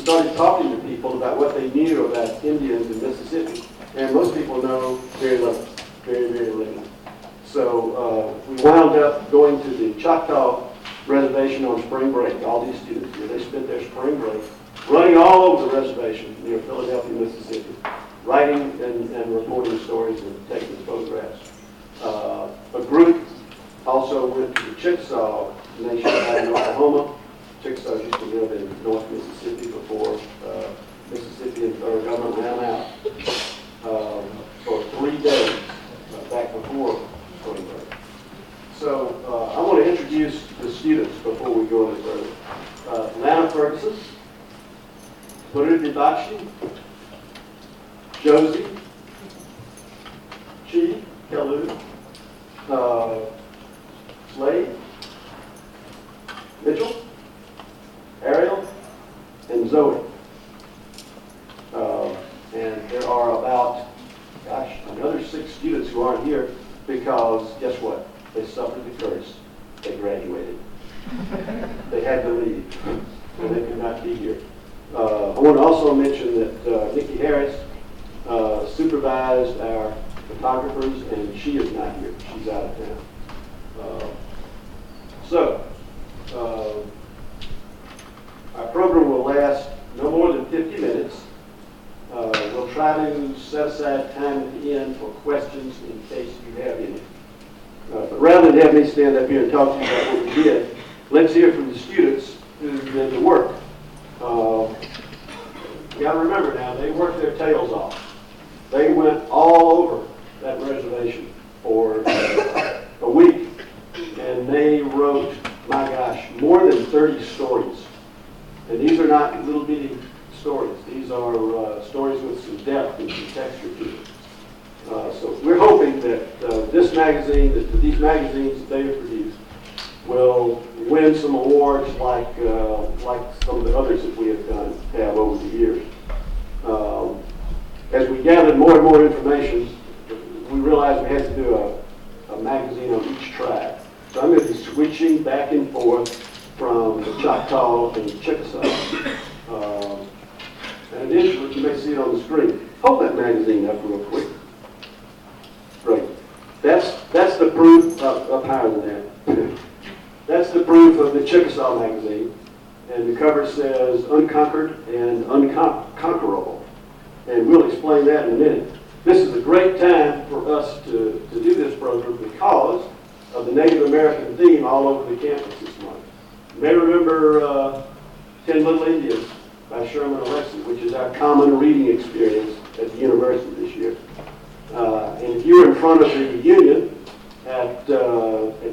started talking to people about what they knew about Indians in Mississippi. And most people know very little, very, very little. So we wound up going to the Choctaw Reservation on spring break. All these students here, they spent their spring break running all over the reservation near Philadelphia, Mississippi, writing and reporting stories and taking photographs. A group also went to the Chickasaw Nation out in Oklahoma. Chickasaws used to live in North Mississippi before Mississippi and federal government ran out for 3 days back before spring break. So I want to introduce the students before we go any further. Lana Ferguson, Puru Dibachi, Josie, Chi, Kelu, Slade, Mitchell, Ariel, and Zoe. And there are about, another 6 students who aren't here because, guess what? They suffered the curse. They graduated. They had to leave, and they could not be here. I want to also mention that Nikki Harris supervised our photographers, and she is not here. She's out of town. Our program will last no more than 50 minutes. We'll try to set aside time at the end for questions in case you have any. But rather than have me stand up here and talk to you about what we did, let's hear from the students who did the work. You got to remember now, they worked their tails off. They went all over that reservation for a week, and they wrote, my gosh, more than 30 stories. And these are not little bitty stories. These are stories with some depth and some texture to them. So we're hoping that this magazine, that these magazines that they have produced, will win some awards like some of the others that we have done have over the years. As we gathered more and more information, we realized we had to do a magazine on each tribe. So I'm going to be switching back and forth from the Choctaw and Chickasaw. And initially, you may see it on the screen. Hold that magazine up real quick. Great. That's the proof of higher than that. That's the proof of the Chickasaw magazine. And the cover says Unconquered and Unconquerable. And we'll explain that in a minute. This is a great time for us to do this program because of the Native American theme all over the campus this month. You may remember 10 Little Indians by Sherman Alexie, which is our common reading experience at the university this year. And if you were in front of the Union at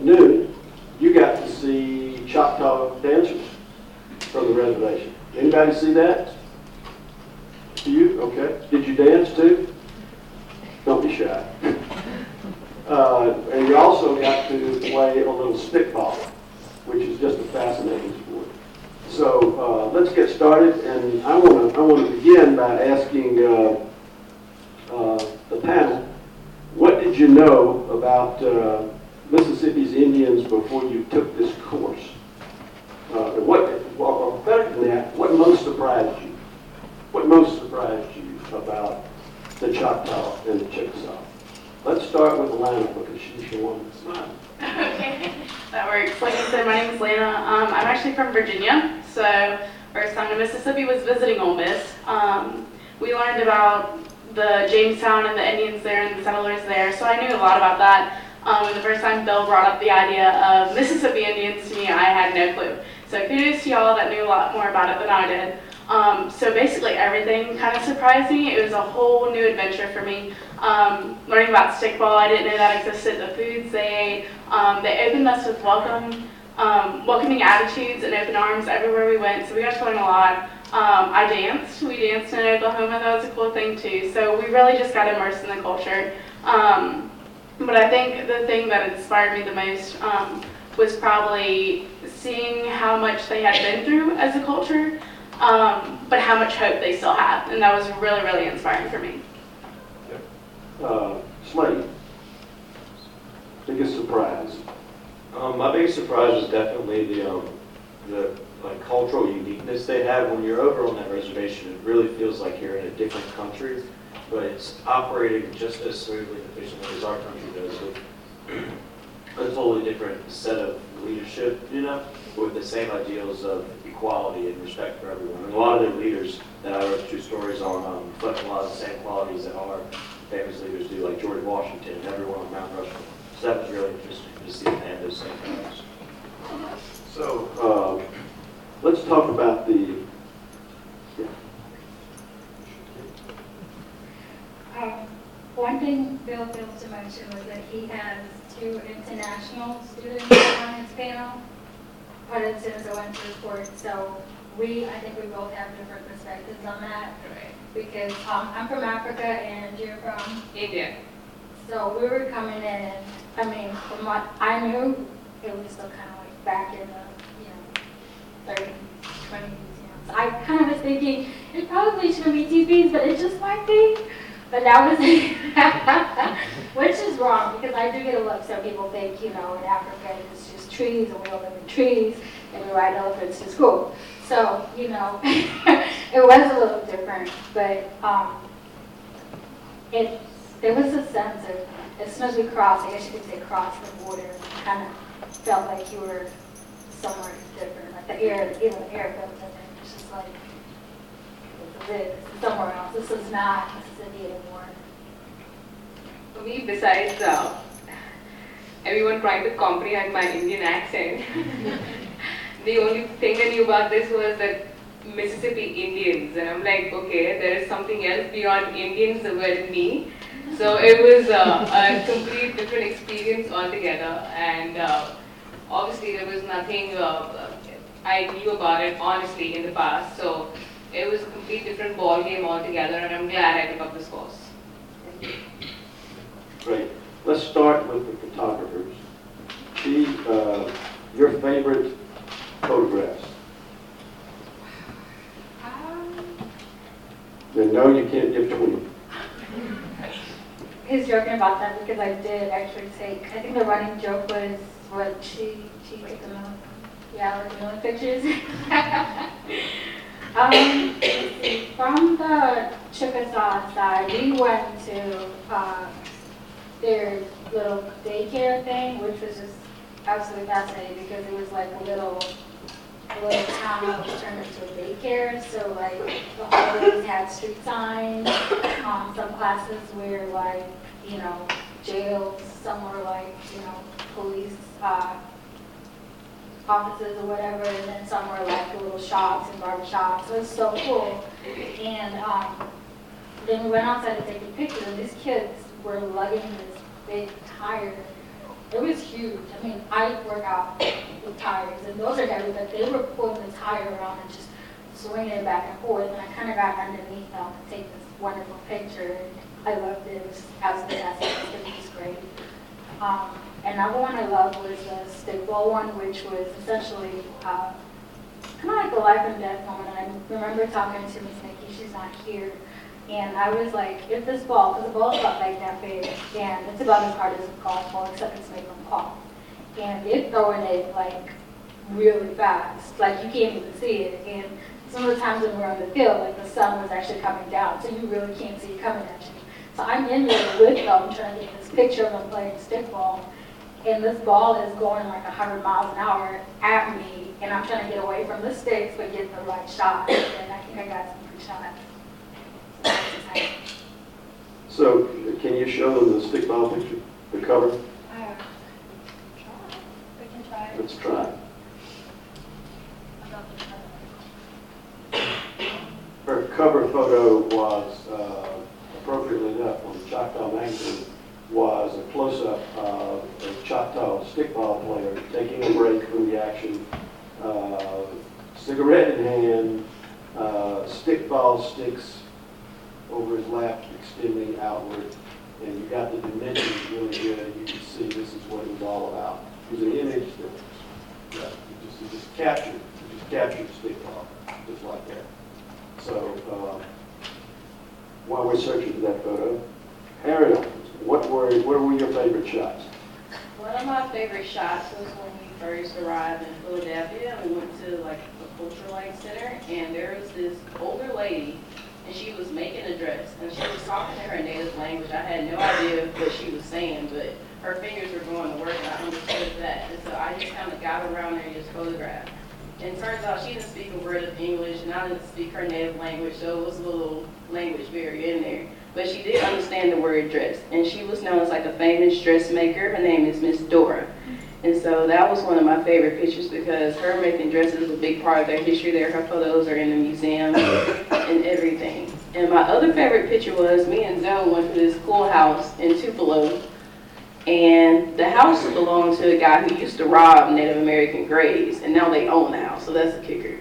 noon, you got to see Choctaw dancers from the reservation. Anybody see that? You? Okay. Did you dance too? Don't be shy. And you also got to play a little stickball, which is just a fascinating sport. So let's get started, and I want to begin by asking the panel, what did you know about Mississippi's Indians before you took this course? Or better than that, what most surprised you? What most surprised you about the Choctaw and the Chickasaw? Let's start with Lana because she's the one that's not. Okay, that works. Like I said, my name is Lana. I'm actually from Virginia, so first time to Mississippi was visiting Ole Miss. We learned about the Jamestown and the Indians there and the settlers there, so I knew a lot about that. And the first time Bill brought up the idea of Mississippi Indians to me, I had no clue. So kudos to y'all that knew a lot more about it than I did. So basically everything kind of surprised me. It was a whole new adventure for me. Learning about Stickball, I didn't know that existed. The foods they ate. They opened us with welcoming attitudes and open arms everywhere we went. So we got to learn a lot. I danced. We danced in Oklahoma. That was a cool thing too. So we really just got immersed in the culture. But I think the thing that inspired me the most was probably seeing how much they had been through as a culture. But how much hope they still have, and that was really, really inspiring for me. Slade, biggest surprise? My biggest surprise was definitely the the like cultural uniqueness they have. When you're over on that reservation, it really feels like you're in a different country, but it's operating just as smoothly and efficiently as our country does, with a totally different set of leadership, with the same ideals of equality and respect for everyone. And a lot of their leaders that I wrote 2 stories on reflect a lot of the same qualities that our famous leaders do, like George Washington and everyone on Mount Rushmore. So that was really interesting to see them have those same values. So let's talk about the. One thing Bill failed to mention was that he has 2 international students on his panel, but as soon as I went to report, so I think we both have different perspectives on that. Right. Because I'm from Africa and you're from India. So we were coming in, and I mean, from what I knew, it was still kind of like back in the 30s, 20s. So I kind of was thinking it probably shouldn't be TVs, but it just might be. But that was which is wrong, because I do get a look. Some people think, in Africa it's just trees and we all live in trees and we ride elephants to school. So, it was a little different, but there was a sense of, as soon as we crossed, I guess you could say crossed the border, you kind of felt like you were somewhere different. Like the air felt different. It's just like, this is somewhere else. This is not Mississippi anymore. For me, besides everyone trying to comprehend my Indian accent, the only thing I knew about this was that Mississippi Indians, and I'm like, okay, there is something else beyond Indians that were me. So it was a complete different experience altogether, and obviously there was nothing I knew about it honestly in the past. So it was a complete different ball game altogether, and I'm glad I took up this course. Great. Let's start with the photographers. Your favorite photographs? Then no, you can't give 20. He's joking about that because I did actually take, I think the running joke was what she took the million, like the million pictures. Let's see, from the Chickasaw side, we went to their little daycare thing, which was just absolutely fascinating because it was like a little town that was turned into a daycare. So like the hallways had street signs. Some classes were like, jails. Some were like, police offices or whatever. And then some were like the little shops and barber shops. So it was so cool. And then we went outside to take the pictures, and these kids were lugging this big tire. It was huge. I mean, I work out with tires, and those are heavy, but they were pulling the tire around and just swinging it back and forth, and I kind of got underneath them to take this wonderful picture. I loved it. It was absolutely fantastic. It was great. Another one I loved was the Stickball one, which was essentially kind of like a life and death moment. I remember talking to Miss Nikki. She's not here. And I was like, if this ball, because the ball is about like that big, and it's about as hard as a golf ball, except it's made from cloth. And they're throwing it like really fast, like you can't even see it. And some of the times when we're on the field, like the sun was actually coming down, so you really can't see it coming at you. So I'm in there with them trying to get this picture of them playing stickball, and this ball is going like 100 miles an hour at me, and I'm trying to get away from the sticks but get the right shot. And I think I got some good shots. So, can you show them the stickball picture, the cover? We can try. Let's try. Her cover photo was, appropriately enough, on Choctaw magazine, was a close-up of a Choctaw stickball player taking a break from the action, cigarette in hand, stickball sticks over his lap, extending outward, and you got the dimensions really good. You can see this is what it was all about. It was an image that you just captured the stickball, just like that. So while we're searching for that photo, Ariel, what were your favorite shots? One of my favorite shots was when we first arrived in Philadelphia, we went to like a cultural center, and there was this older lady, and she was making a dress, and she was talking in her native language. I had no idea what she was saying, but her fingers were going to work, and I understood that. And so I just kind of got around there and just photographed. And it turns out she didn't speak a word of English, and I didn't speak her native language, so it was a little language barrier in there. But she did understand the word dress, and she was known as like a famous dressmaker. Her name is Miss Dora. And so that was one of my favorite pictures because her making dresses is a big part of their history there. Her photos are in the museum and everything. And my other favorite picture was me and Zoe went to this cool house in Tupelo. And the house belonged to a guy who used to rob Native American graves, and now they own the house, so that's the kicker.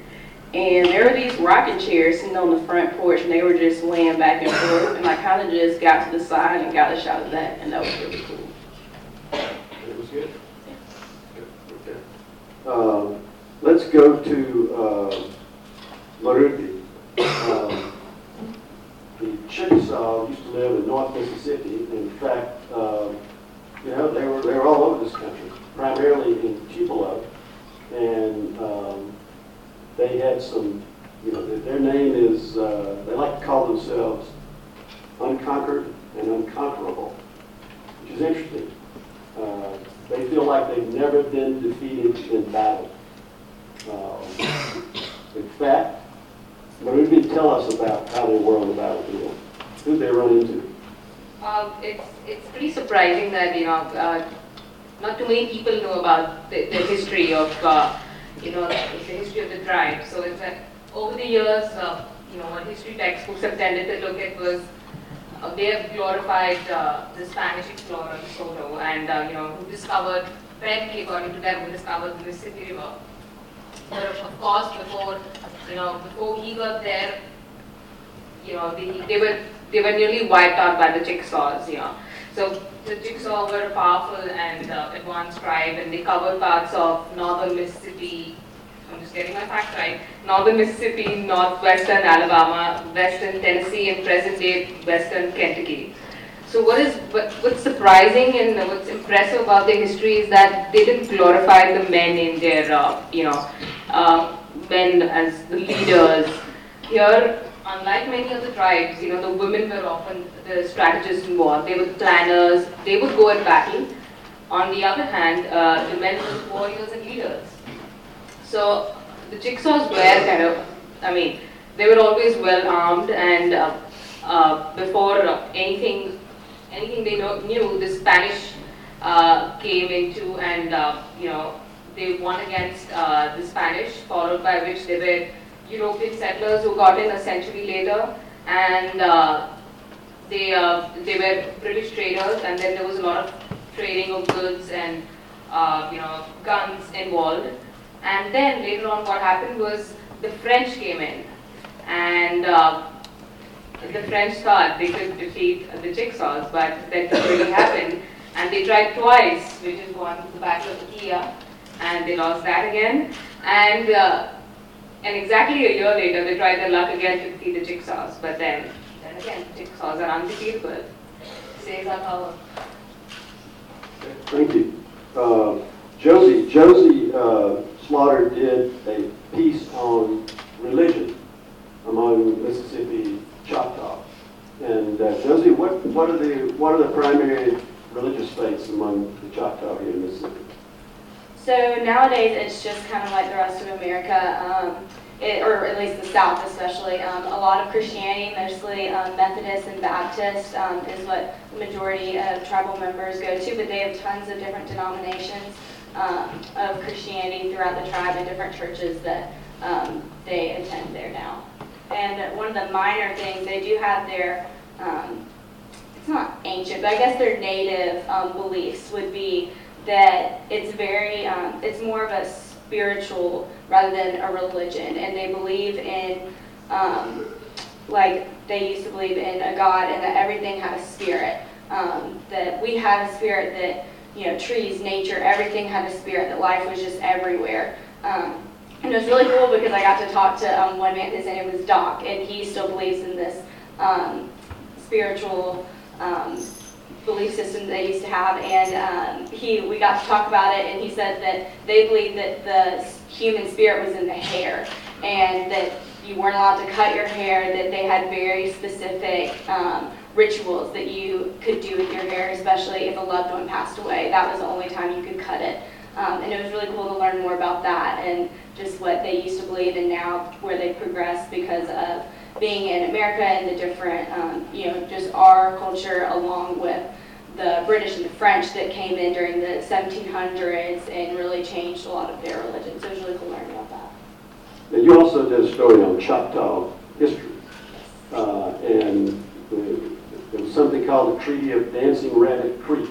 And there were these rocking chairs sitting on the front porch, and they were just laying back and forth, and I kind of just got to the side and got a shot of that, and that was really cool. It was good? Okay. Let's go to Maruti. The Chickasaw used to live in North Mississippi. In fact, you know, they were all over this country, primarily in Tupelo, and they had some, you know, their name is, they like to call themselves Unconquered and Unconquerable, which is interesting. They feel like they've never been defeated in battle. In fact, Maruti, tell us about how they were on the battlefield. Who they run into? It's pretty surprising that, you know, not too many people know about the history of, you know, the history of the tribe. So it's that over the years, you know, what history textbooks have tended to look at was they have glorified the Spanish explorer Soto, and you know, who discovered, apparently according to them, who discovered the Mississippi River. But of course, before he got there, you know, they were nearly wiped out by the Chickasaws, you know. So the Chickasaw were a powerful and advanced tribe, and they covered parts of northern Mississippi. I'm just getting my facts right. Northern Mississippi, northwestern Alabama, western Tennessee, and present-day western Kentucky. So what's surprising and what's impressive about their history is that they didn't glorify the men in their, men as the leaders. Here, unlike many other tribes, you know, the women were often the strategists in war. They were the planners. They would go and battle. On the other hand, the men were the warriors and leaders. So the Chickasaws were kind of, I mean, they were always well armed, and before anything they knew, the Spanish came into, and you know, they won against the Spanish, followed by which they were European settlers who got in a century later, and they were British traders, and then there was a lot of trading of goods and you know, guns involved. And then later on, what happened was the French came in, and the French thought they could defeat the Chickasaws, but that didn't really happen. And they tried twice, which is one, the Battle of Akia, and they lost that again. And exactly a year later, they tried their luck again to defeat the Chickasaws, but then again, the Chickasaws are undefeatable. Says our power. Thank you. Josie Slaughter did a piece on religion among Mississippi Choctaw. And Josie, what are the primary religious faiths among the Choctaw here in Mississippi? So nowadays it's just kind of like the rest of America, or at least the South especially. A lot of Christianity, mostly Methodist and Baptist, is what the majority of tribal members go to, but they have tons of different denominations of Christianity throughout the tribe and different churches that they attend there now. And one of the minor things, they do have their, it's not ancient, but I guess their native beliefs would be that it's very, it's more of a spiritual rather than a religion. And they believe in, like they used to believe in a God and that everything had a spirit. That we have a spirit that, you know, trees, nature, everything had a spirit, that life was just everywhere. And it was really cool because I got to talk to one man, his name was Doc, and he still believes in this spiritual belief system they used to have, and we got to talk about it, and he said that they believed that the human spirit was in the hair, and that you weren't allowed to cut your hair, that they had very specific rituals that you could do with your hair, especially if a loved one passed away. That was the only time you could cut it. And it was really cool to learn more about that and just what they used to believe, and now where they've progressed because of being in America and the different, just our culture along with the British and the French that came in during the 1700s and really changed a lot of their religion. So it was really cool learning about that. Now, you also did a story on Choctaw history, and there was something called the Treaty of Dancing Rabbit Creek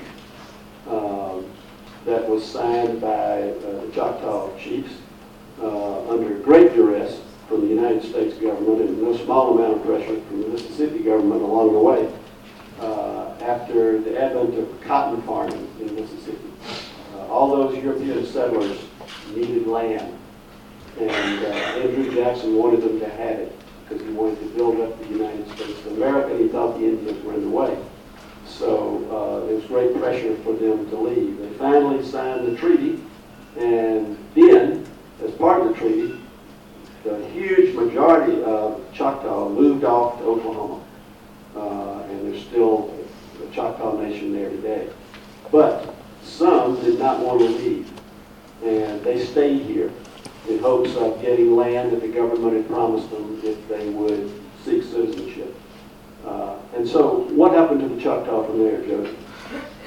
that was signed by the Choctaw chiefs under great duress from the United States government and no small amount of pressure from the Mississippi government along the way after the advent of cotton farming in Mississippi. All those European settlers needed land, and Andrew Jackson wanted them to have it because he wanted to build up the United States of America, and he thought the Indians were in the way. So there was great pressure for them to leave. They finally signed the treaty, and then, as part of the treaty, the huge majority of Choctaw moved off to Oklahoma, and there's still a Choctaw Nation there today. But some did not want to leave, and they stayed here in hopes of getting land that the government had promised them if they would seek citizenship. And so what happened to the Choctaw from there, Josie?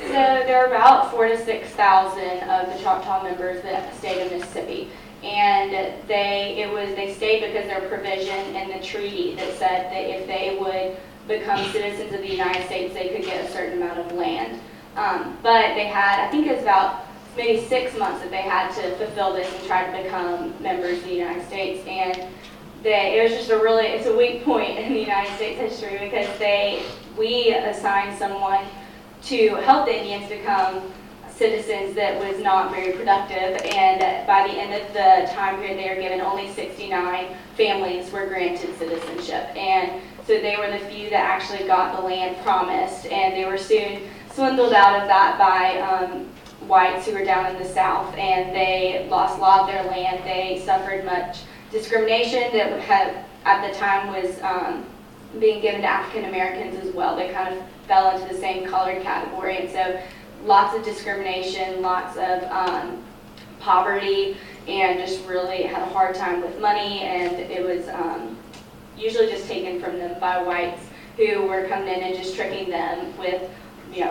So there are about 4,000 to 6,000 of the Choctaw members that stayed in Mississippi. And they stayed because there was provision in the treaty that said that if they would become citizens of the United States, they could get a certain amount of land. But they had, I think it was about maybe 6 months that they had to fulfill this and try to become members of the United States. And it was just it's a weak point in the United States history because we assigned someone to help the Indians become citizens that was not very productive, and by the end of the time period they were given, only 69 families were granted citizenship, and so they were the few that actually got the land promised, and they were soon swindled out of that by whites who were down in the South, and they lost a lot of their land. They suffered much discrimination that at the time was being given to African Americans as well. They kind of fell into the same colored category, and so lots of discrimination, lots of poverty, and just really had a hard time with money, and it was usually just taken from them by whites who were coming in and just tricking them with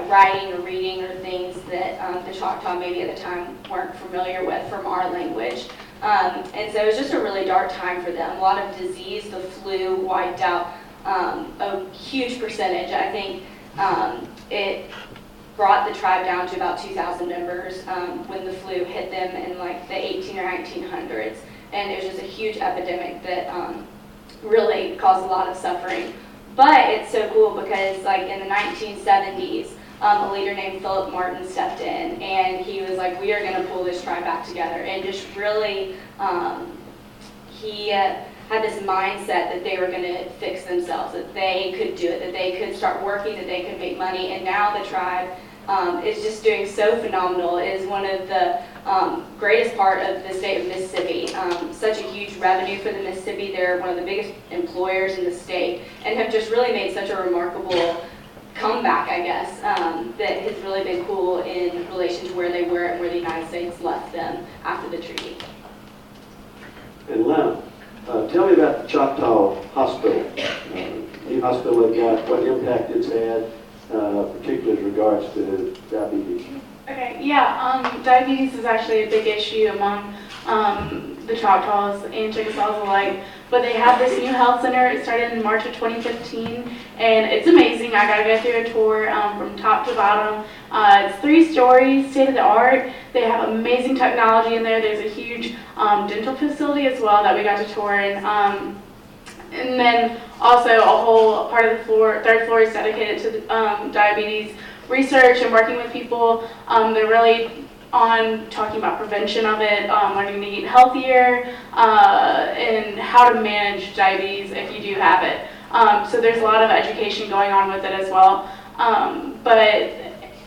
writing or reading or things that the Choctaw maybe at the time weren't familiar with from our language. And so it was just a really dark time for them. A lot of disease, the flu wiped out a huge percentage. I think it brought the tribe down to about 2,000 members when the flu hit them in like the 18 or 1900s. And it was just a huge epidemic that really caused a lot of suffering. But it's so cool because like in the 1970s, a leader named Philip Martin stepped in, and he was like, we are going to pull this tribe back together. And just really, he had this mindset that they were going to fix themselves, that they could do it, that they could start working, that they could make money. And now the tribe is just doing so phenomenal. It is one of the greatest part of the state of Mississippi. Such a huge revenue for the Mississippi. They're one of the biggest employers in the state and have just really made such a remarkable comeback, I guess, that has really been cool in relation to where they were and where the United States left them after the treaty. And Lena, tell me about the Choctaw Hospital. New hospital they've got, what impact it's had, particularly as regards to diabetes. Okay, yeah, diabetes is actually a big issue among the Choctaws and Chickasaws alike, but they have this new health center. It started in March of 2015, and it's amazing. I got to go through a tour from top to bottom. It's 3 stories, state of the art. They have amazing technology in there. There's a huge dental facility as well that we got to tour in. And then also a whole part of the floor, 3rd floor, is dedicated to diabetes research and working with people. They're really on talking about prevention of it, learning to eat healthier, and how to manage diabetes if you do have it. So there's a lot of education going on with it as well. But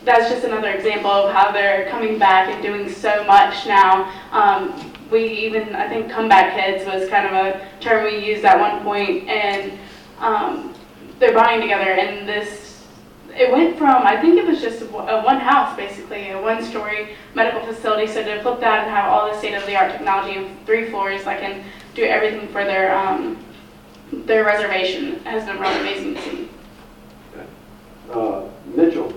that's just another example of how they're coming back and doing so much now. We even, I think comeback kids was kind of a term we used at one point, and they're bonding together, and it went from, I think it was just a one house basically, a one-story medical facility, so to flip that and have all the state-of-the-art technology in 3 floors that can do everything for their reservation has been really amazing to see. Mitchell,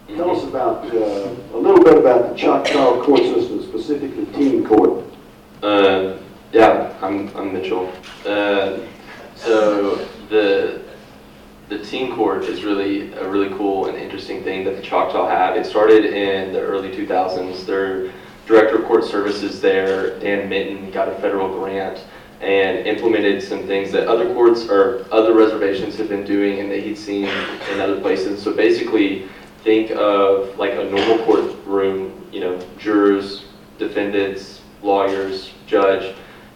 tell us about a little bit about the Choctaw court system, specifically teen court. Yeah, I'm Mitchell. So the teen court is really a really cool and interesting thing that the Choctaw have. It started in the early 2000s. Their director of court services there, Dan Minton, got a federal grant and implemented some things that other courts or other reservations have been doing and that he'd seen in other places. So basically, think of like a normal courtroom, jurors, defendants, lawyers, judge,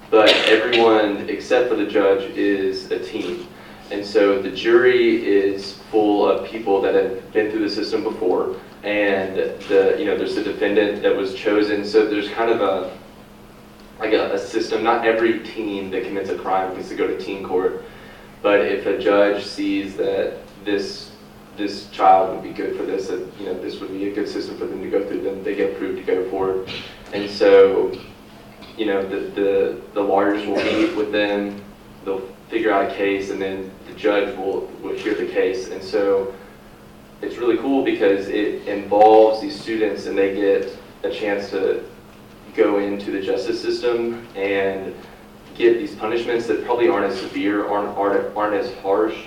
but everyone except for the judge is a teen. And so the jury is full of people that have been through the system before, and there's a defendant that was chosen. So there's kind of a system. Not every teen that commits a crime gets to go to teen court, but if a judge sees that this child would be good for this, that this would be a good system for them to go through, then they get approved to go forward. And so the lawyers will meet with them, they'll figure out a case, and then the judge will hear the case. And so it's really cool because it involves these students and they get a chance to go into the justice system and get these punishments that probably aren't as severe, aren't as harsh.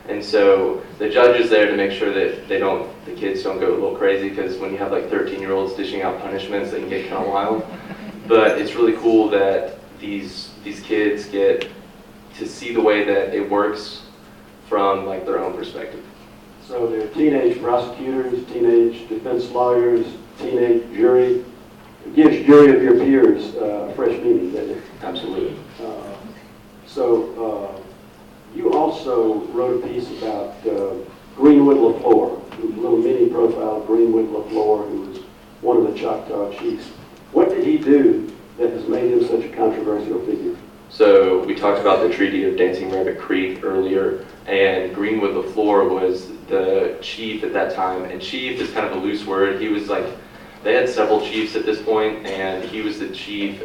And so the judge is there to make sure that the kids don't go a little crazy, because when you have like 13-year-olds dishing out punishments, they can get kind of wild. But it's really cool that these kids get to see the way that it works from like their own perspective. So they're teenage prosecutors, teenage defense lawyers, teenage jury. It gives jury of your peers a fresh meaning, doesn't it? Absolutely. You also wrote a piece about Greenwood LaFleur, a little mini profile of Greenwood LaFleur, who was one of the Choctaw chiefs. What did he do that has made him such a controversial figure? So we talked about the Treaty of Dancing Rabbit Creek earlier, and Greenwood LaFleur was the chief at that time. And chief is kind of a loose word. He was like, they had several chiefs at this point, and he was the chief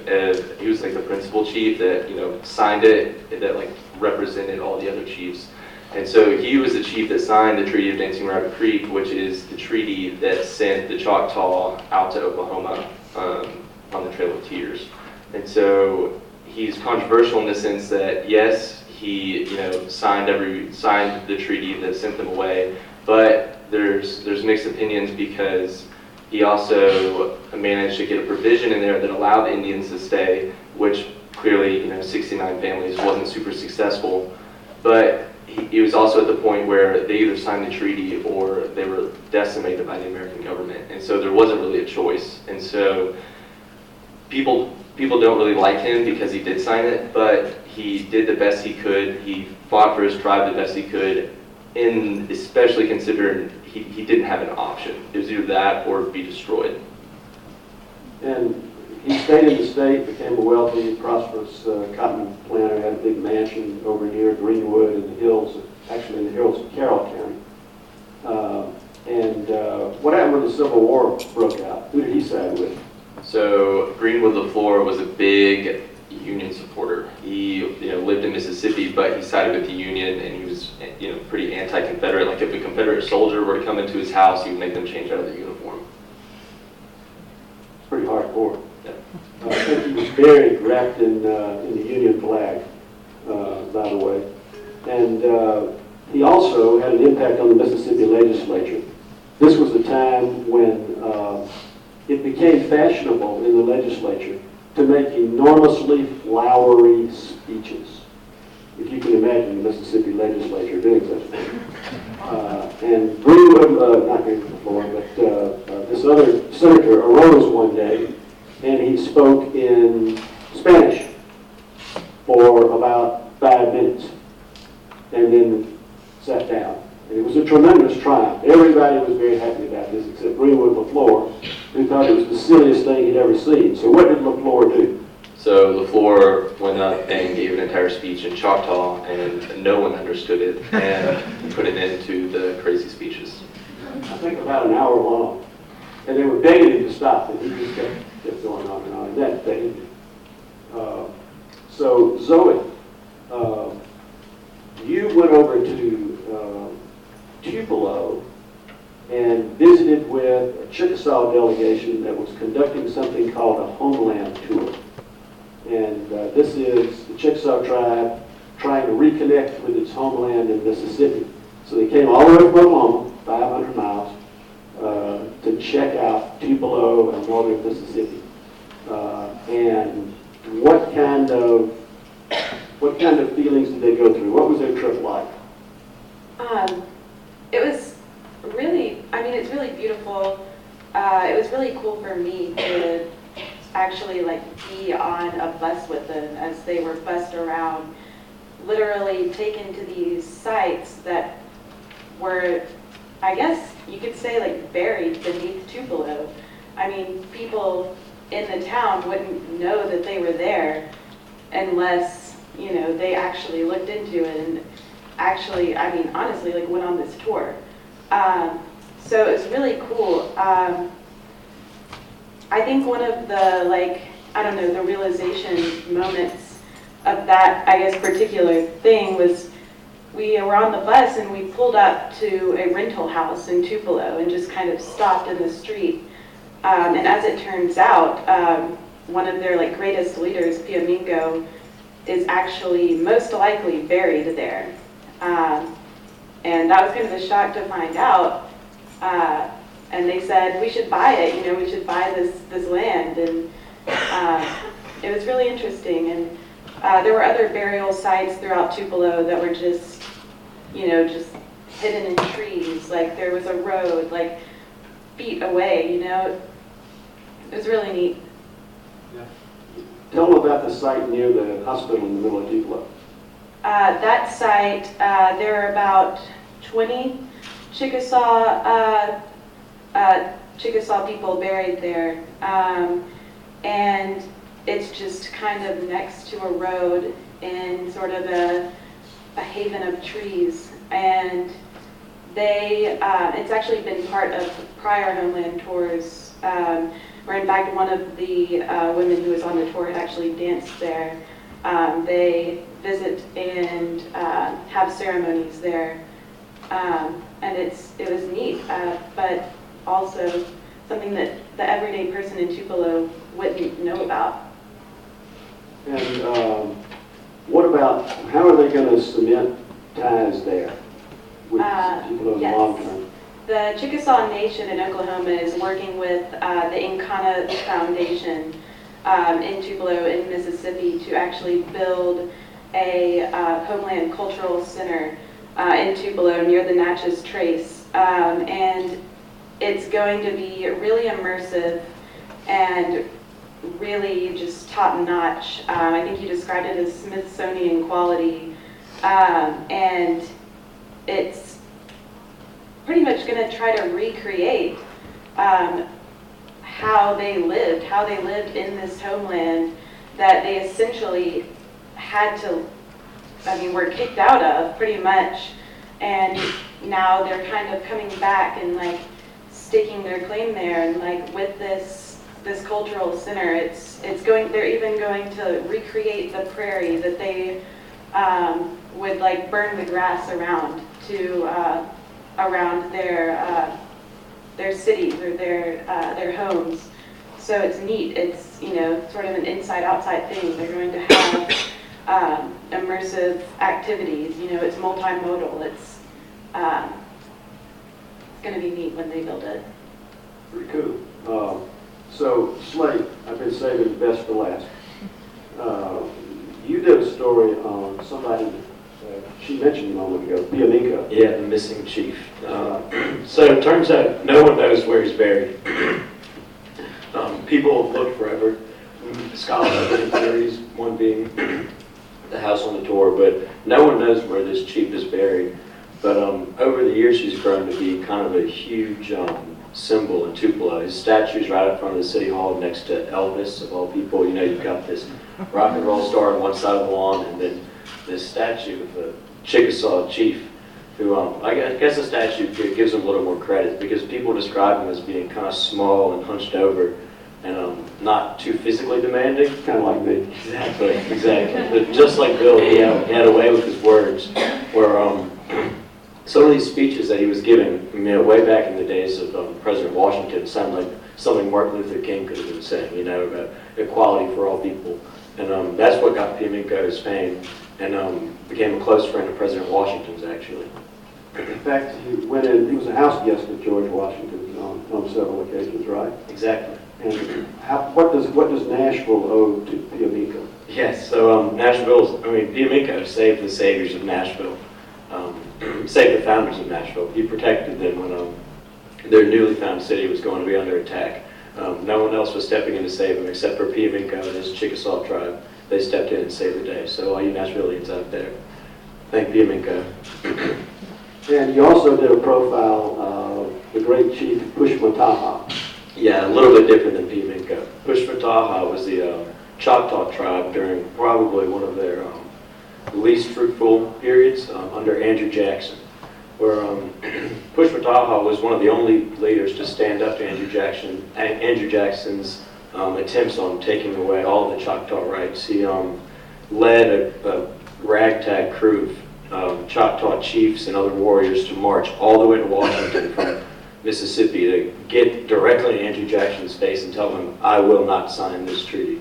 he was like the principal chief that signed it, that like represented all the other chiefs. And so he was the chief that signed the Treaty of Dancing Rabbit Creek, which is the treaty that sent the Choctaw out to Oklahoma on the Trail of Tears. And so he's controversial in the sense that yes, he signed the treaty that sent them away, but there's mixed opinions because he also managed to get a provision in there that allowed the Indians to stay, which clearly 69 families wasn't super successful. But he was also at the point where they either signed the treaty or they were decimated by the American government, and so there wasn't really a choice. And so people don't really like him because he did sign it, but he did the best he could. He fought for his tribe the best he could, and especially considering he didn't have an option. It was either that or be destroyed. And he stayed in the state, became a wealthy, prosperous cotton planter, had a big mansion over near Greenwood in the hills, actually in the hills of Carroll County. What happened when the Civil War broke out? Who did he side with? So Greenwood LaFleur was a big Union supporter. He lived in Mississippi, but he sided with the Union, and he was pretty anti-Confederate. Like if a Confederate soldier were to come into his house, he would make them change out of their uniform. It's pretty hardcore. Yeah. I think he was buried wrapped in the Union flag, by the way. And he also had an impact on the Mississippi legislature. This was a time when it became fashionable in the legislature to make enormously flowery speeches. If you can imagine the Mississippi legislature doing such a thing. And Greenwood, not Greenwood LaFleur, but this other senator arose one day and he spoke in Spanish for about 5 minutes and then sat down. And it was a tremendous triumph. silliest thing he'd ever seen. So what did LaFleur do? So LaFleur went up and gave an entire speech in Choctaw, and no one understood it, and put it into the crazy speeches. I think about an hour long. And they were begging him to stop, and he just kept going on and on. And that begged him. So Zoe, you went over to Tupelo and visited with a Chickasaw delegation that was conducting something called a homeland tour. And this is the Chickasaw tribe trying to reconnect with its homeland in Mississippi. So they came all the way from Oklahoma, 500 miles, to check out Tupelo and northern Mississippi. And what kind of feelings did they go through? What was their trip like? It was really, it's really beautiful. It was really cool for me to actually be on a bus with them as they were bussed around, literally taken to these sites that were, I guess you could say, buried beneath Tupelo. People in the town wouldn't know that they were there unless, they actually looked into it and actually, honestly, went on this tour. So it was really cool. I think one of the, the realization moments of that, particular thing was we were on the bus and we pulled up to a rental house in Tupelo and just kind of stopped in the street. And as it turns out, one of their greatest leaders, Piamingo, is actually most likely buried there. And that was kind of a shock to find out. And they said, we should buy it, we should buy this land. And it was really interesting. And there were other burial sites throughout Tupelo that were just hidden in trees. There was a road, feet away, It was really neat. Yeah. Tell them about the site near the hospital in the middle of Tupelo. That site, there are about 20 Chickasaw people buried there. And it's just kind of next to a road in sort of a haven of trees. And it's actually been part of prior homeland tours, where in fact one of the women who was on the tour had actually danced there. They visit and have ceremonies there. And it was neat, but also something that the everyday person in Tupelo wouldn't know about. And what about, how are they going to cement ties there with Tupelo in the long term? The Chickasaw Nation in Oklahoma is working with the Incana Foundation in Tupelo in Mississippi to actually build a homeland cultural center in Tupelo near the Natchez Trace. And it's going to be really immersive and really just top-notch. I think you described it as Smithsonian quality. And it's pretty much going to try to recreate how they lived in this homeland that they essentially had to, were kicked out of pretty much. And now they're kind of coming back and staking their claim there. And with this cultural center, they're even going to recreate the prairie that they would burn the grass around their cities or their homes. So it's neat. It's sort of an inside-outside thing. They're going to have immersive activities. It's multimodal. It's going to be neat when they build it. Pretty cool. So Slate, I've been saving the best for last. You did a story on somebody. She mentioned a moment ago, Piamingo. Yeah, the missing chief. So it turns out no one knows where he's buried. People have looked forever. Scholars have many theories, one being the house on the tour, but no one knows where this chief is buried. But over the years, she's grown to be kind of a huge symbol in Tupelo. His statue's right up front of the city hall next to Elvis, of all people. You know, you've got this rock and roll star on one side of the lawn, and then this statue of a Chickasaw chief, who I guess the statue gives him a little more credit because people describe him as being kind of small and hunched over and not too physically demanding. Kind of like me. Exactly. But just like Bill, he had a way with his words where some of these speeches that he was giving, you know, way back in the days of President Washington, sounded like something Martin Luther King could have been saying, you know, about equality for all people. And that's what got Piamenko his fame and became a close friend of President Washington's, actually. In fact, he was a house guest of George Washington on several occasions, right? Exactly. And what does Nashville owe to Piamenko? Yes, so Piamenko saved the saviors of Nashville, saved the founders of Nashville. He protected them when their newly found city was going to be under attack. No one else was stepping in to save them except for Piamenko and his Chickasaw tribe. They stepped in and saved the day. So all you Nashvilleians out there, thank Piamenko. And you also did a profile of the great chief Pushmataha. Yeah, a little bit different than Piamenko. Pushmataha was the Choctaw tribe during probably one of their least fruitful periods under Andrew Jackson, where Pushmataha was one of the only leaders to stand up to Andrew Jackson's attempts on taking away all the Choctaw rights. He led a ragtag crew of Choctaw chiefs and other warriors to march all the way to Washington from Mississippi to get directly in Andrew Jackson's face and tell him, I will not sign this treaty.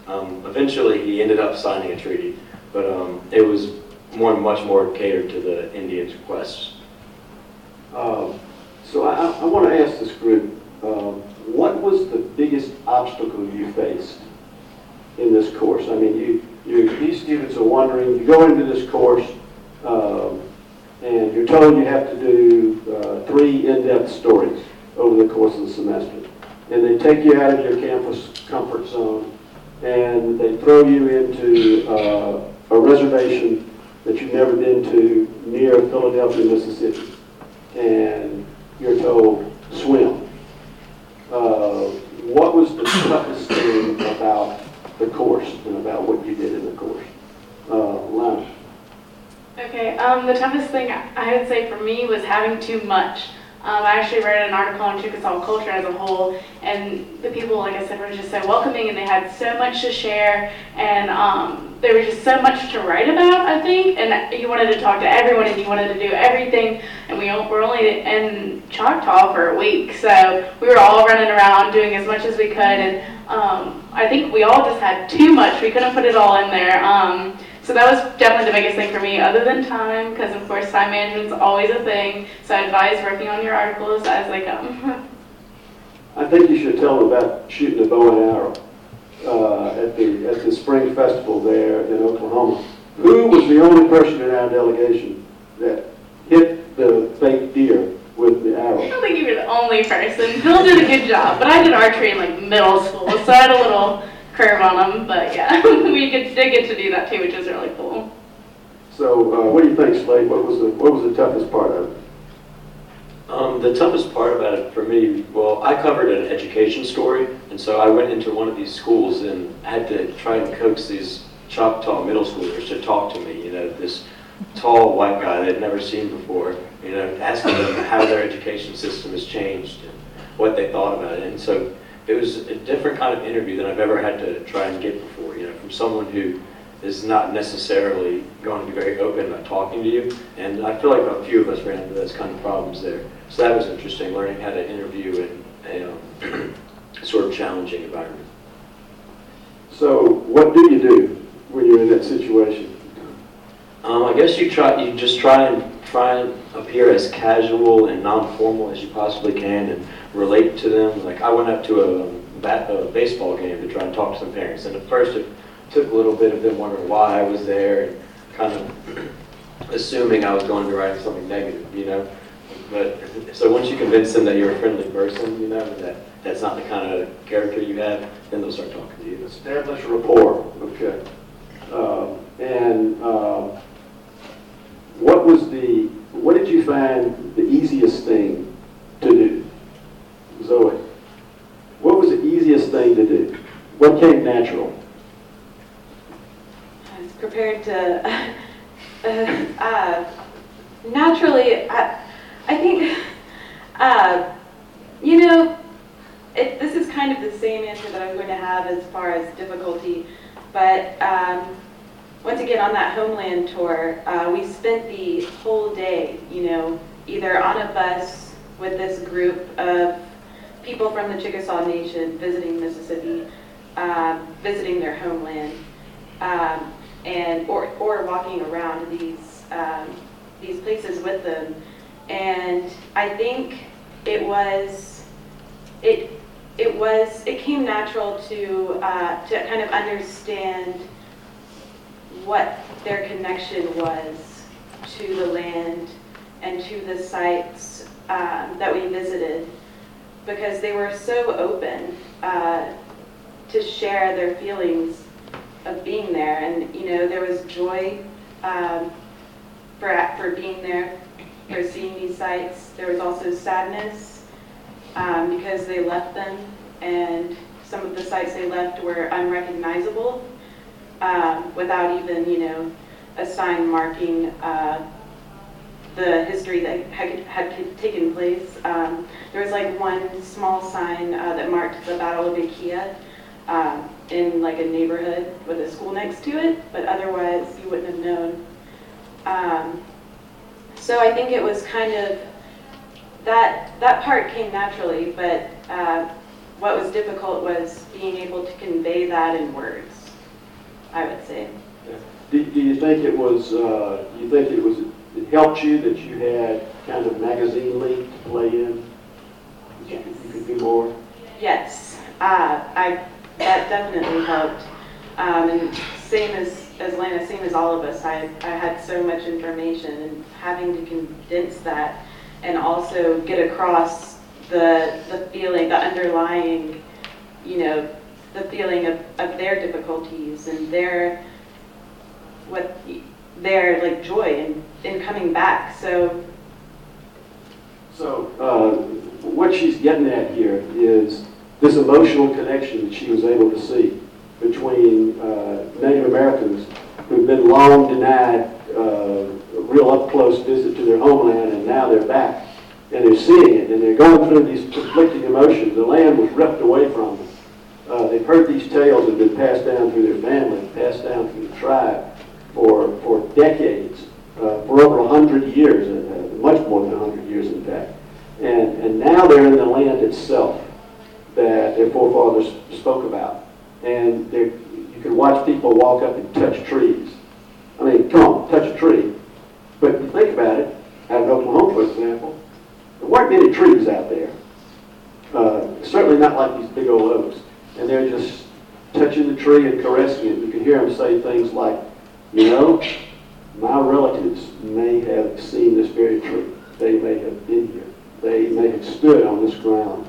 Eventually he ended up signing a treaty, but it was much more catered to the Indians' requests. So I want to ask this group, what was the biggest obstacle you faced in this course? I mean, these students are wondering, you go into this course, and you're told you have to do 3 in-depth stories over the course of the semester. And they take you out of your campus comfort zone, and they throw you into a reservation that you've never been to near Philadelphia, Mississippi. And you're told, swim. What was the toughest thing about the course and about what you did in the course? Lana. Okay, the toughest thing I would say for me was having too much. I actually read an article on Chickasaw culture as a whole, and the people, like I said, were just so welcoming, and they had so much to share, and there was just so much to write about, I think, and you wanted to talk to everyone, and you wanted to do everything, and we were only in Choctaw for a week, so we were all running around doing as much as we could, and I think we all just had too much. We couldn't put it all in there. So that was definitely the biggest thing for me, other than time, because of course time management is always a thing. So I advise working on your articles as they come. I think you should tell them about shooting a bow and arrow at the spring festival there in Oklahoma. Who was the only person in our delegation that hit the fake deer with the arrow? I don't think you were the only person. Bill did a good job, but I did archery in like middle school, so I had a little curve on them, but yeah, we did get to do that too, which was really cool. So, what do you think, Slade? What was the toughest part of it? The toughest part about it for me, well, I covered an education story, and so I went into one of these schools and had to try and coax these Choctaw middle schoolers to talk to me. You know, this tall white guy they'd never seen before. You know, asking them how their education system has changed and what they thought about it, and so. It was a different kind of interview than I've ever had to try and get before, you know, from someone who is not necessarily going to be very open about talking to you. And I feel like a few of us ran into those kind of problems there. So that was interesting, learning how to interview in a sort of challenging environment. So what do you do when you're in that situation? I guess you just try and appear as casual and non-formal as you possibly can and relate to them. Like I went up to a baseball game to try and talk to some parents, and at first it took a little bit of them wondering why I was there and kind of assuming I was going to be writing something negative, you know. But so once you convince them that you're a friendly person, you know, and that's not the kind of character you have, then they'll start talking to you. Establish rapport, okay. What did you find the easiest thing to do What came natural? I was prepared to, naturally, I think, you know, this is kind of the same answer that I'm going to have as far as difficulty, but once again on that homeland tour, we spent the whole day, you know, either on a bus with this group of people from the Chickasaw Nation visiting Mississippi, visiting their homeland, and or walking around these places with them. And I think it came natural to kind of understand what their connection was to the land and to the sites that we visited, because they were so open to share their feelings of being there. And you know, there was joy for being there, for seeing these sites. There was also sadness because they left them, and some of the sites they left were unrecognizable without even, you know, a sign marking the history that had taken place. There was like one small sign that marked the Battle of Ikea in like a neighborhood with a school next to it, but otherwise you wouldn't have known. So I think it was kind of, that part came naturally, but what was difficult was being able to convey that in words, I would say. Do you think it was, it helped you that you had kind of magazine lead to play in? Yes. You could do more? Yes, that definitely helped. And same as Lana, same as all of us, I had so much information, and having to condense that and also get across the feeling, the underlying, you know, the feeling of their difficulties and their like joy in coming back. So what she's getting at here is this emotional connection that she was able to see between Native Americans who've been long denied a real up-close visit to their homeland, and now they're back, and they're seeing it, and they're going through these conflicting emotions. The land was ripped away from them. They've heard these tales that have been passed down through their family, passed down through the tribe for decades, for over 100 years, much more than 100 years in fact. And now they're in the land itself that their forefathers spoke about. And you can watch people walk up and touch trees. I mean, come on, touch a tree. But you think about it, out in Oklahoma, for example, there weren't many trees out there. Certainly not like these big old oaks. And they're just touching the tree and caressing it. You can hear them say things like, you know, my relatives may have seen this very tree. They may have been here. They may have stood on this ground.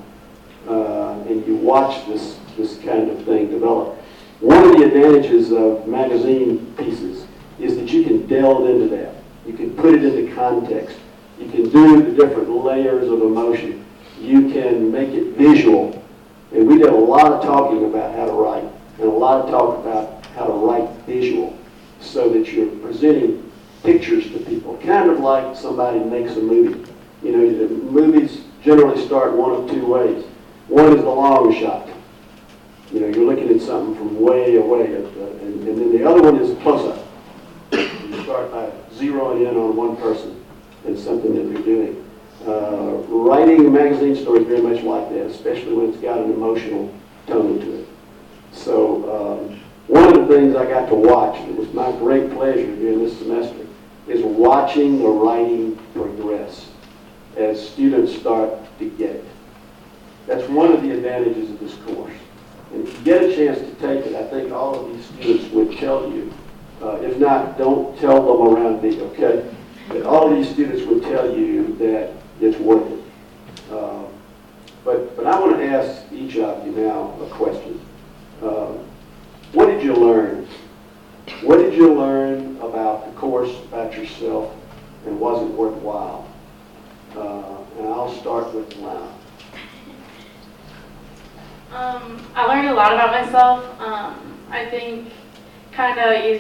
And you watch this kind of thing develop. One of the advantages of magazine pieces is that you can delve into that. You can put it into context. You can do the different layers of emotion. You can make it visual. And we did a lot of talking about how to write, and a lot of talk about how to write visual, so that you're presenting pictures to people, kind of like somebody makes a movie. You know, the movies generally start one of two ways. One is the long shot. You know, you're looking at something from way away, and then the other one is a close-up. You start by zeroing in on one person and something that they're doing. Writing a magazine story is very much like that, especially when it's got an emotional tone to it. So one of the things I got to watch, and it was my great pleasure during this semester, is watching the writing progress as students start to get it. That's one of the advantages of this course. And if you get a chance to take it, I think all of these students would tell you, if not, don't tell them around me, okay? But all of these students would tell you that it's worth it. But I want to ask each of you now a question. What did you learn? What did you learn about the course, about yourself, and was it worthwhile? And I'll start with Lana. I learned a lot about myself. I think kind of you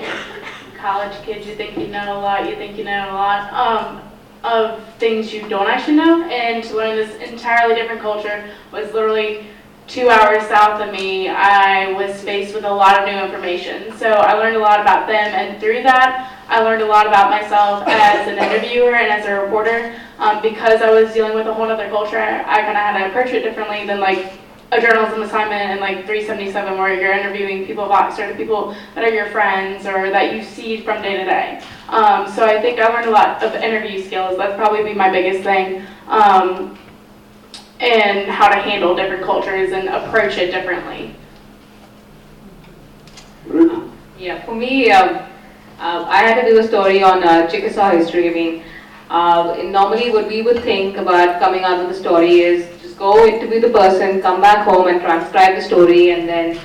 college kids, you think you know a lot, you think you know a lot of things you don't actually know. And to learn this entirely different culture was literally 2 hours south of me. I was faced with a lot of new information. So I learned a lot about them, and through that, I learned a lot about myself as an interviewer and as a reporter. Because I was dealing with a whole other culture, I kind of had to approach it differently than like a journalism assignment and like 377 where you're interviewing people about certain people that are your friends or that you see from day to day. So I think I learned a lot of interview skills. That's probably be my biggest thing. And how to handle different cultures and approach it differently. Yeah, for me, I had to do a story on Chickasaw history. I mean, normally what we would think about coming out of the story is just go interview the person, come back home and transcribe the story, and then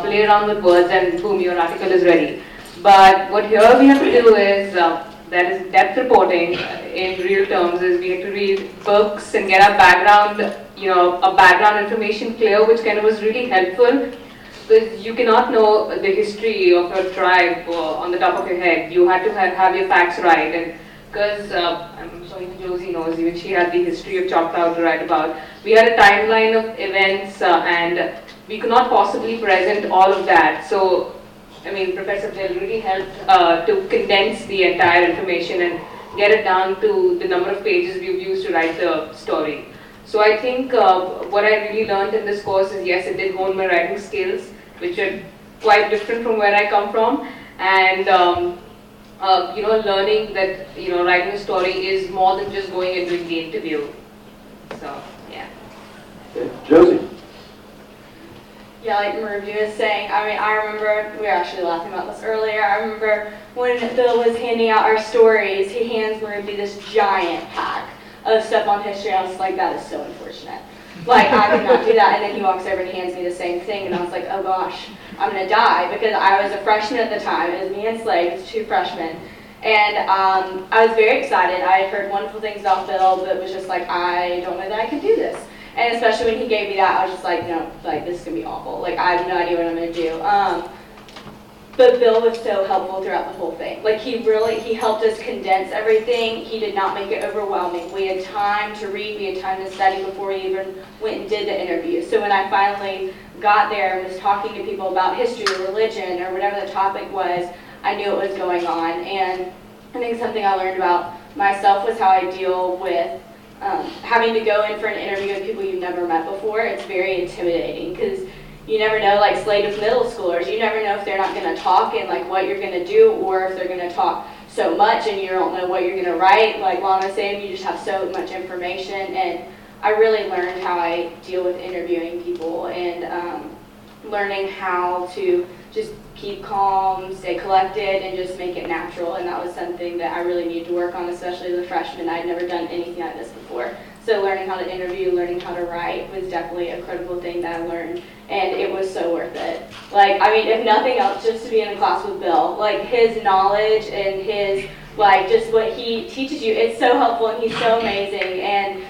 play around with words, and boom, your article is ready. But what here we have to do is, that is depth reporting in real terms, is we have to read books and get our background, a background information clear, which kind of was really helpful. Because you cannot know the history of your tribe on the top of your head. You had to have your facts right. And because I'm sure even Josie knows, even she had the history of Choctaw to write about. We had a timeline of events and we could not possibly present all of that. So, I mean, Professor Bill really helped to condense the entire information and get it down to the number of pages we've used to write the story. So I think what I really learned in this course is, yes, it did hone my writing skills, which are quite different from where I come from, and learning that writing a story is more than just going and doing the interview. So yeah. Okay. Josie. Yeah, like Marubu was saying, I mean, I remember, we were actually laughing about this earlier, I remember when Bill was handing out our stories, he hands Marubu this giant pack of stuff on history. I was like, that is so unfortunate. Like, I could not do that. And then he walks over and hands me the same thing, and I was like, oh gosh, I'm gonna die, because I was a freshman at the time. It was me and Slade, it was 2 freshmen. And I was very excited. I had heard wonderful things about Bill, but was just like, I don't know that I can do this. And especially when he gave me that, I was just like, no, like, this is gonna be awful. Like, I have no idea what I'm gonna do. But Bill was so helpful throughout the whole thing. Like, he helped us condense everything. He did not make it overwhelming. We had time to read, we had time to study before we even went and did the interview. So when I finally got there and was talking to people about history or religion or whatever the topic was, I knew what was going on. And I think something I learned about myself was how I deal with having to go in for an interview with people you've never met before. It's very intimidating, because you never know, like Slade with middle schoolers, you never know if they're not going to talk and like what you're going to do, or if they're going to talk so much and you don't know what you're going to write. Like Lana was saying, you just have so much information, and I really learned how I deal with interviewing people, and learning how to just keep calm, stay collected, and just make it natural. And that was something that I really needed to work on, especially as a freshman. I'd never done anything like this before. So learning how to interview, learning how to write was definitely a critical thing that I learned, and it was so worth it. Like, I mean, if nothing else, just to be in a class with Bill, like his knowledge and his, like, just what he teaches you, it's so helpful, and he's so amazing. And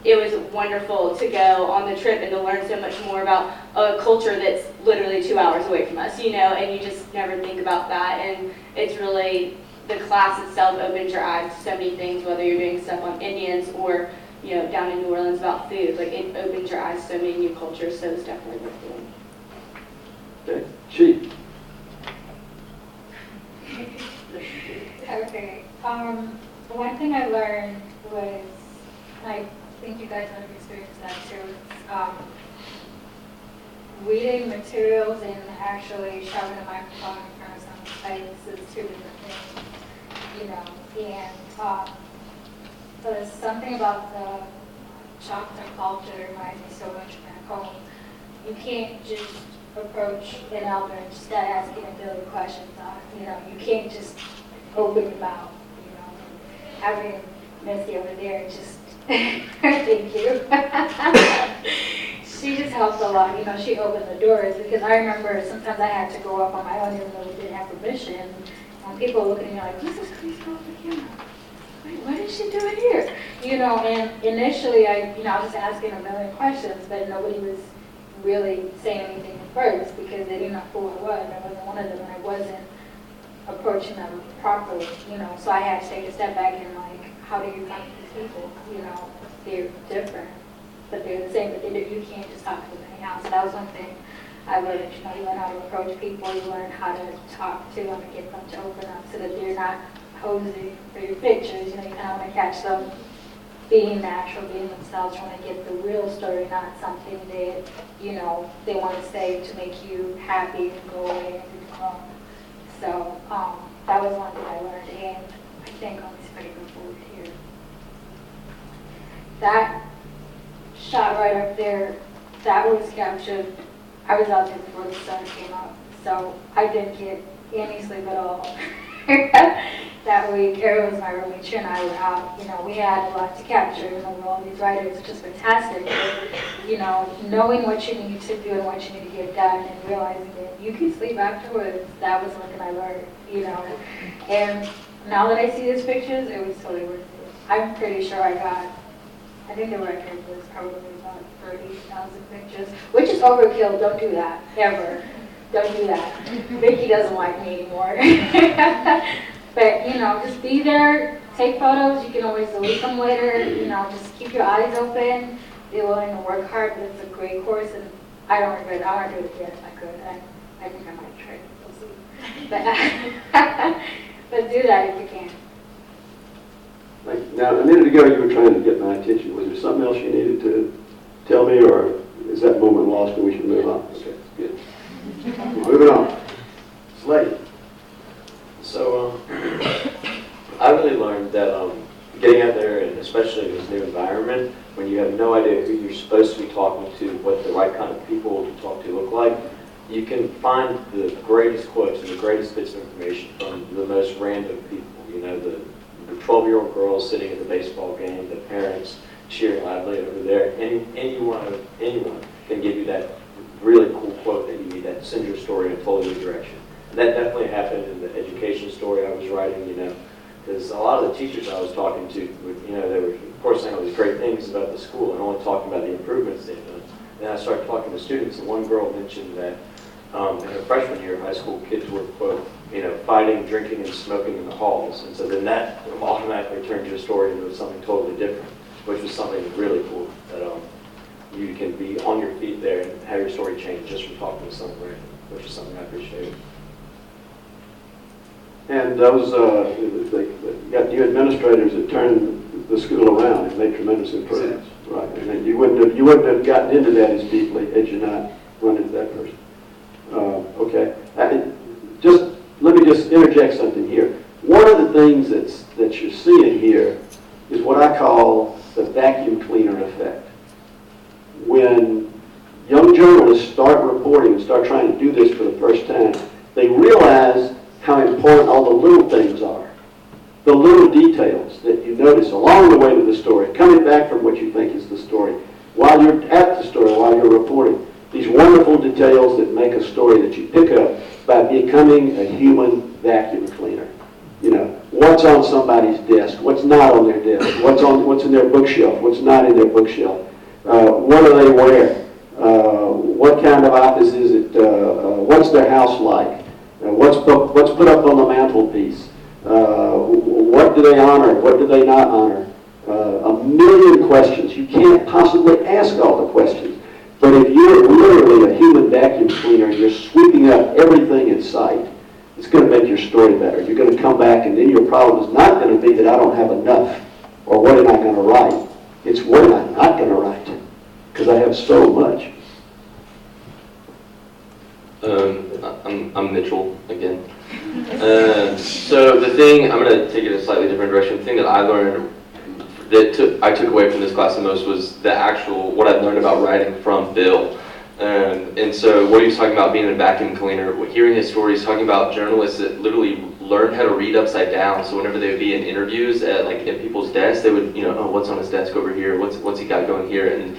it was wonderful to go on the trip and to learn so much more about a culture that's literally 2 hours away from us, and you just never think about that. And it's really, the class itself opens your eyes to so many things, whether you're doing stuff on Indians or, down in New Orleans about food. Like, it opens your eyes to so many new cultures, so it's definitely worth doing. Okay. She. Okay. One thing I learned was, I think you guys have experienced that too, reading materials and actually shoving a microphone in front of someone's face is 2 different things, and there's something about the Choctaw culture that reminds me so much back home. You can't just approach an elder and just start asking a billion questions. You can't just open your mouth. Having Missy over there just thank you. She just helped a lot. She opened the doors, because I remember sometimes I had to go up on my own even though we didn't have permission. And people were looking at me like, who's this crazy girl with the camera? Wait, what is she doing here? And initially I was just asking a million questions, but nobody was really saying anything at first because they didn't know who I was. I wasn't one of them, and I wasn't approaching them properly, you know. So I had to take a step back and like, how do you talk to these people? You know, they're different, but they're the same. But you can't just talk to them anyhow. So that was one thing I learned. You know, you learn how to approach people. You learn how to talk to them and get them to open up so that they're not posing for your pictures. You know, you kind of want to catch them being natural, being themselves, trying to get the real story, not something that, you know, they want to say to make you happy and go away and be calm. So that was one thing I learned, and I think on this paper forward here. That shot right up there, that was captured. I was out there before the sun came up, so I didn't get any sleep at all. That week, Ariel was my roommate, she and I were out, you know, we had a lot to capture, you know, with all these writers, which is fantastic. But, you know, knowing what you need to do and what you need to get done and realizing that you can sleep afterwards, that was something I learned, you know. And now that I see these pictures, it was totally worth it. I'm pretty sure I think the record was probably about 30,000 pictures, which is overkill. Don't do that, ever. Don't do that. Vicky doesn't like me anymore. But, you know, just be there, take photos. You can always delete them later. You know, just keep your eyes open. Be willing to work hard. But it's a great course, and I don't regret it. I want to do it again if I could. I think I might try it. We'll see. But do that if you can. Now, a minute ago, you were trying to get my attention. Was there something else you needed to tell me, or is that moment lost and we should move on? Okay, good. Moving on. Slade. So I really learned that getting out there, and especially in this new environment, when you have no idea who you're supposed to be talking to, what the right kind of people to talk to look like, you can find the greatest quotes and the greatest bits of information from the most random people. You know, the 12-year-old girls sitting at the baseball game, the parents cheering loudly over there. Anyone can give you that really cool quote that you need that send your story in a totally new direction. And that definitely happened in the education story I was writing, you know, because a lot of the teachers I was talking to, you know, they were, of course, saying all these great things about the school and only talking about the improvements they've done. Then I started talking to students, and one girl mentioned that in her freshman year of high school, kids were, quote, you know, fighting, drinking, and smoking in the halls. And so then that automatically turned your story into something totally different, which was something really cool, that you can be on your feet there and have your story change just from talking to someone random, which is something I appreciate. And those, you got new administrators that turned the school around and made tremendous improvements. Right, and you wouldn't have gotten into that as deeply had you not run into that person. Okay, let me just interject something here. One of the things that you're seeing here is what I call the vacuum cleaner effect. When young journalists start reporting and start trying to do this for the first time, they realize how important all the little things are. The little details that you notice along the way to the story, coming back from what you think is the story, while you're at the story, while you're reporting. These wonderful details that make a story that you pick up by becoming a human vacuum cleaner. You know, what's on somebody's desk, what's not on their desk, what's in their bookshelf, what's not in their bookshelf, what do they wear, what kind of office is it, what's their house like, what's put up on the mantelpiece, what do they honor, what do they not honor, a million questions. You can't possibly ask all the questions. But if you're literally a human vacuum cleaner and you're sweeping up everything in sight, it's going to make your story better. You're going to come back, and then your problem is not going to be that I don't have enough or what am I going to write. It's what am I not going to write, because I have so much. I'm Mitchell again. So the thing, I'm going to take it a slightly different direction. The thing that I learned that I took away from this class the most was the actual, what I've learned about writing from Bill. And so what he was talking about being a vacuum cleaner, hearing his stories, talking about journalists that literally learned how to read upside down. So whenever they would be in interviews at people's desks, they would, oh, what's on his desk over here? What's he got going here? And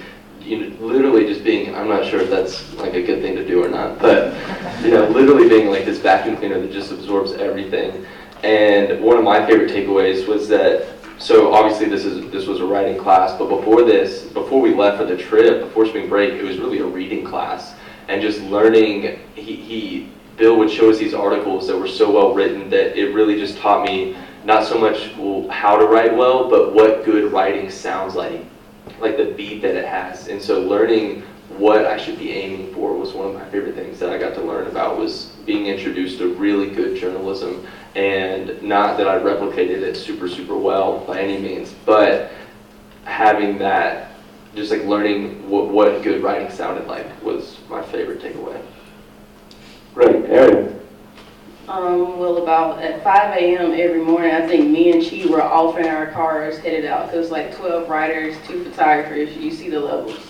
literally just being, I'm not sure if that's like a good thing to do or not, but literally being like this vacuum cleaner that just absorbs everything. And one of my favorite takeaways was that So obviously this was a writing class, but before we left for the trip, before spring break, it was really a reading class. And just learning, Bill would show us these articles that were so well written that it really just taught me not so much how to write well, but what good writing sounds like the beat that it has. And so learning what I should be aiming for was one of my favorite things that I got to learn about, was being introduced to really good journalism. And not that I replicated it super, super well by any means, but having that, just like learning what good writing sounded like was my favorite takeaway. Great. Aaron? Well, about at 5 a.m. every morning, I think me and Chi were off in our cars headed out. It was like 12 writers, 2 photographers. You see the levels.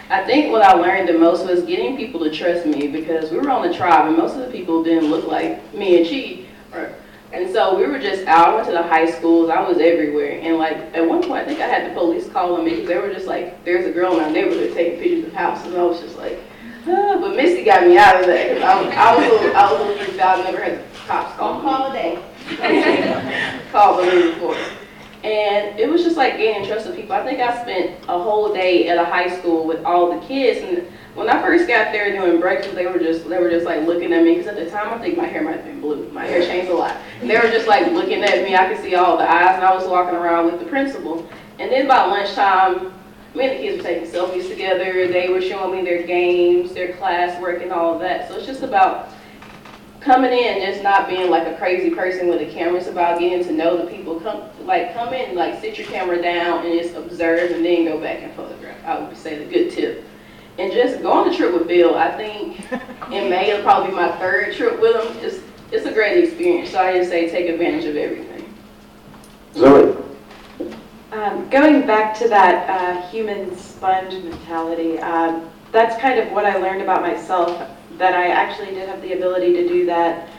I think what I learned the most was getting people to trust me, because we were on the tribe and most of the people didn't look like me and Chi. And so we were just out. I went to the high schools. I was everywhere. And like at one point, I think I had the police calling me because they were just like, there's a girl in our neighborhood taking pictures of houses. And I was just like, but Misty got me out of that. I was a little freaked out. I never had the cops call me. Call a day. Call the lead reporter. And it was just like gaining trust with people. I think I spent a whole day at a high school with all the kids. And when I first got there doing breakfast, they were just like looking at me, because at the time I think my hair might have been blue. My hair changed a lot. And they were just like looking at me. I could see all the eyes, and I was walking around with the principal. And then by lunchtime, me and the kids were taking selfies together. They were showing me their games, their classwork, and all of that. So it's just about coming in, just not being like a crazy person with a camera. It's about getting to know the people. Come in, like sit your camera down and just observe, and then go back and photograph. I would say the good tip. And just go on the trip with Bill. I think in May it'll probably be my 3rd trip with him. It's a great experience. So I just say take advantage of everything. Zoe? Going back to that human sponge mentality, that's kind of what I learned about myself, that I actually did have the ability to do that.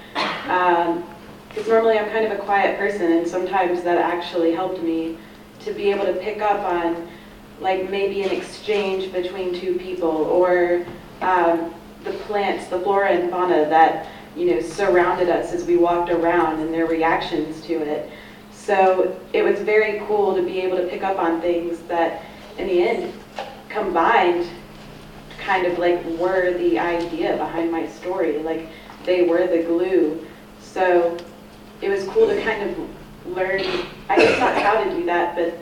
Because normally I'm kind of a quiet person, and sometimes that actually helped me to be able to pick up on like maybe an exchange between 2 people, or the plants, the flora and fauna that surrounded us as we walked around, and their reactions to it. So it was very cool to be able to pick up on things that in the end combined kind of like were the idea behind my story, like they were the glue. So it was cool to kind of learn, I guess not how to do that, but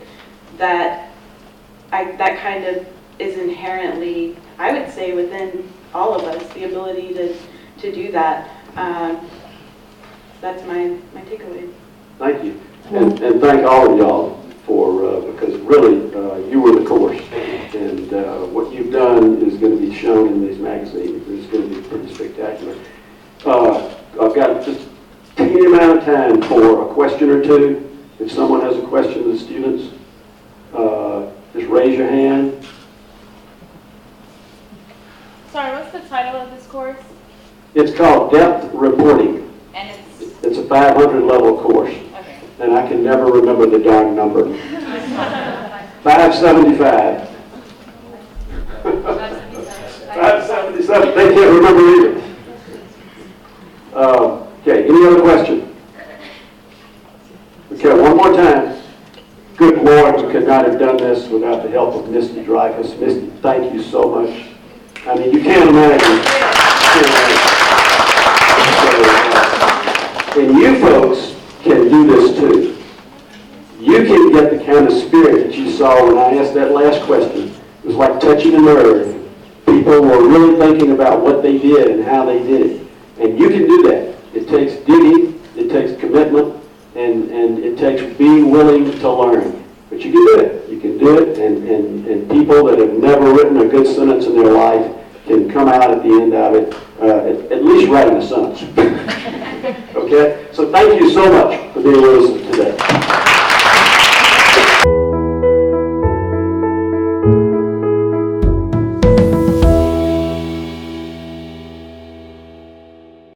that kind of is inherently, I would say, within all of us, the ability to do that. That's my takeaway. Thank you. And thank all of y'all for, because really, you were the course. And what you've done is going to be shown in these magazines. It's going to be pretty spectacular. I've got just a teeny amount of time for a question or two. If someone has a question to the students, just raise your hand. Sorry, what's the title of this course? It's called Depth Reporting. And It's a 500 level course. okay. And I can never remember the darn number. 575. 577. They can't remember either. Okay, any other question? Okay, one more time. Good Lord, we could not have done this without the help of Misty Dreyfus. Misty, thank you so much. I mean, you can't imagine. And you folks can do this too. You can get the kind of spirit that you saw when I asked that last question. It was like touching a nerve. People were really thinking about what they did and how they did it. And you can do that. It takes digging, it takes commitment, and it takes being willing to learn. But you can do it. You can do it, and people that have never written a good sentence in their life can come out at the end of it, at least writing a sentence. Okay? So thank you so much for being with us today.